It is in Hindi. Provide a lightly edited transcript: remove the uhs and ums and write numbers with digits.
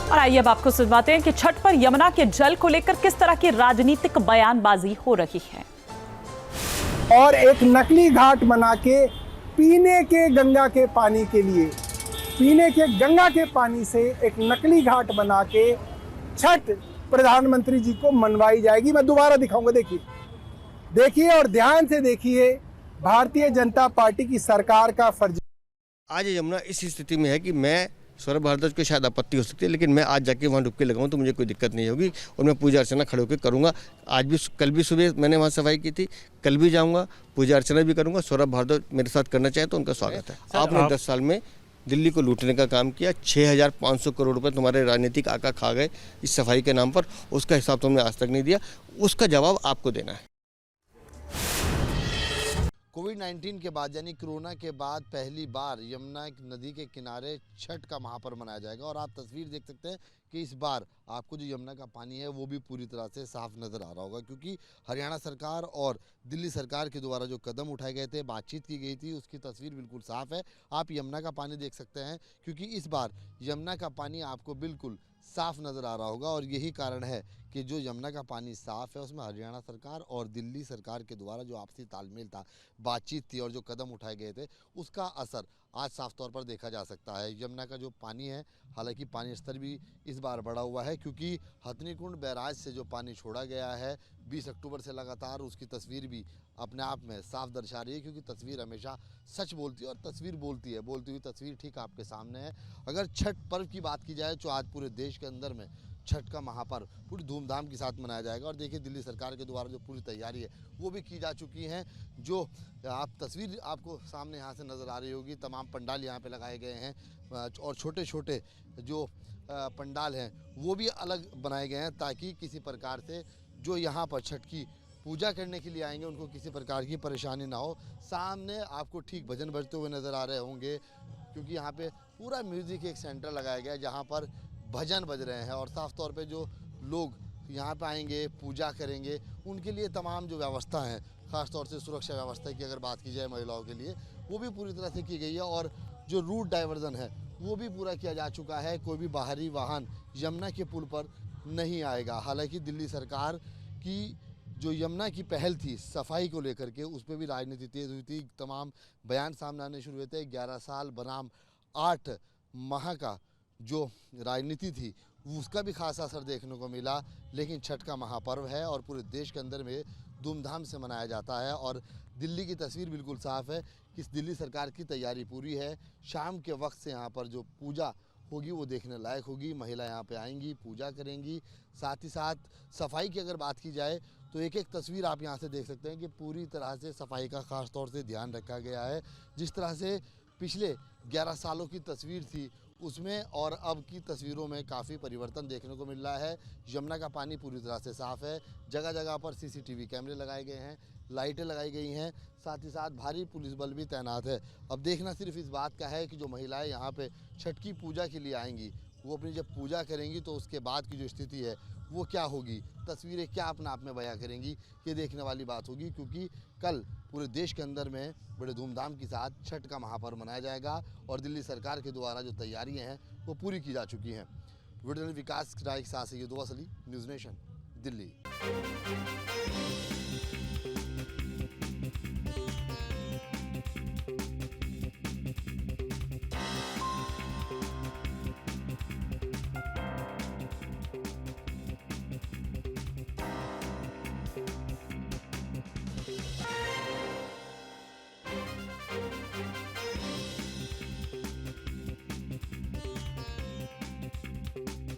और आइए अब आपको सुनवाते हैं कि छठ पर यमुना के जल को लेकर किस तरह की राजनीतिक बयानबाजी हो रही है। और एक नकली घाट बना के पीने के गंगा के पानी के लिए, पीने के गंगा के पानी से एक नकली घाट बना के छठ प्रधानमंत्री जी को मनवाई जाएगी। मैं दोबारा दिखाऊंगा, देखिए और ध्यान से देखिए। भारतीय जनता पार्टी की सरकार का फर्ज। आज यमुना इस स्थिति में है कि मैं सौरभ भारद्वाज को शायद आपत्ति हो सकती है, लेकिन मैं आज जाके वहाँ डुबकी लगाऊं तो मुझे कोई दिक्कत नहीं होगी और मैं पूजा अर्चना खड़े होकर करूँगा। आज भी, कल भी सुबह मैंने वहाँ सफाई की थी, कल भी जाऊँगा, पूजा अर्चना भी करूँगा। सौरभ भारद्वाज मेरे साथ करना चाहे तो उनका स्वागत है। आपने 10 साल में दिल्ली को लूटने का काम किया, 6500 करोड़ रुपए तुम्हारे राजनीतिक आका खा गए इस सफाई के नाम पर। उसका हिसाब तुमने आज तक नहीं दिया, उसका जवाब आपको देना है। कोविड-19 के बाद यानी कोरोना के बाद पहली बार यमुना नदी के किनारे छठ का महापर्व मनाया जाएगा। और आप तस्वीर देख सकते हैं कि इस बार आपको जो यमुना का पानी है वो भी पूरी तरह से साफ नज़र आ रहा होगा, क्योंकि हरियाणा सरकार और दिल्ली सरकार के द्वारा जो कदम उठाए गए थे, बातचीत की गई थी, उसकी तस्वीर बिल्कुल साफ है। आप यमुना का पानी देख सकते हैं, क्योंकि इस बार यमुना का पानी आपको बिल्कुल साफ नज़र आ रहा होगा। और यही कारण है कि जो यमुना का पानी साफ है उसमें हरियाणा सरकार और दिल्ली सरकार के द्वारा जो आपसी तालमेल था, बातचीत थी और जो कदम उठाए गए थे, उसका असर आज साफ तौर पर देखा जा सकता है। यमुना का जो पानी है, हालांकि पानी स्तर भी इस बार बढ़ा हुआ है, क्योंकि हथनीकुंड बैराज से जो पानी छोड़ा गया है 20 अक्टूबर से लगातार, उसकी तस्वीर भी अपने आप में साफ दर्शा रही है। क्योंकि तस्वीर हमेशा सच बोलती है और तस्वीर बोलती है, बोलती हुई तस्वीर ठीक आपके सामने है। अगर छठ पर्व की बात की जाए तो आज पूरे देश के अंदर में छठ का महापर्व पूरी धूमधाम के साथ मनाया जाएगा। और देखिए, दिल्ली सरकार के द्वारा जो पूरी तैयारी है वो भी की जा चुकी है। जो आप तस्वीर आपको सामने यहाँ से नज़र आ रही होगी, तमाम पंडाल यहाँ पे लगाए गए हैं और छोटे छोटे जो पंडाल हैं वो भी अलग बनाए गए हैं, ताकि किसी प्रकार से जो यहाँ पर छठ की पूजा करने के लिए आएंगे उनको किसी प्रकार की परेशानी ना हो। सामने आपको ठीक भजन बजते हुए नज़र आ रहे होंगे, क्योंकि यहाँ पे पूरा म्यूज़िक एक सेंटर लगाया गया है जहाँ पर भजन बज रहे हैं। और साफ तौर पे जो लोग यहाँ पे आएंगे, पूजा करेंगे, उनके लिए तमाम जो व्यवस्था है, ख़ास तौर से सुरक्षा व्यवस्था की अगर बात की जाए महिलाओं के लिए, वो भी पूरी तरह से की गई है। और जो रूट डाइवर्जन है वो भी पूरा किया जा चुका है। कोई भी बाहरी वाहन यमुना के पुल पर नहीं आएगा। हालांकि दिल्ली सरकार की जो यमुना की पहल थी सफाई को लेकर के, उस पर भी राजनीति तेज हुई थी। तमाम बयान सामने आने शुरू हुए थे। 11 साल बनाम 8 माह का जो राजनीति थी उसका भी खासा असर देखने को मिला। लेकिन छठ का महापर्व है और पूरे देश के अंदर में धूमधाम से मनाया जाता है। और दिल्ली की तस्वीर बिल्कुल साफ है कि दिल्ली सरकार की तैयारी पूरी है। शाम के वक्त से यहाँ पर जो पूजा होगी वो देखने लायक होगी। महिला यहाँ पे आएंगी, पूजा करेंगी। साथ ही साथ सफाई की अगर बात की जाए तो एक एक तस्वीर आप यहाँ से देख सकते हैं कि पूरी तरह से सफाई का खास तौर से ध्यान रखा गया है। जिस तरह से पिछले 11 सालों की तस्वीर थी उसमें और अब की तस्वीरों में काफ़ी परिवर्तन देखने को मिल रहा है। यमुना का पानी पूरी तरह से साफ़ है। जगह जगह पर CCTV कैमरे लगाए गए हैं, लाइटें लगाई गई हैं, साथ ही साथ भारी पुलिस बल भी तैनात है। अब देखना सिर्फ इस बात का है कि जो महिलाएं यहाँ पे छठ की पूजा के लिए आएंगी, वो अपनी जब पूजा करेंगी तो उसके बाद की जो स्थिति है वो क्या होगी, तस्वीरें क्या अपने आप में बयां करेंगी, ये देखने वाली बात होगी। क्योंकि कल पूरे देश के अंदर में बड़े धूमधाम के साथ छठ का महापर्व मनाया जाएगा और दिल्ली सरकार के द्वारा जो तैयारियां हैं वो पूरी की जा चुकी हैं। वीडियो विकास राय के साथ ये दुआ सली, न्यूज़ नेशन, दिल्ली।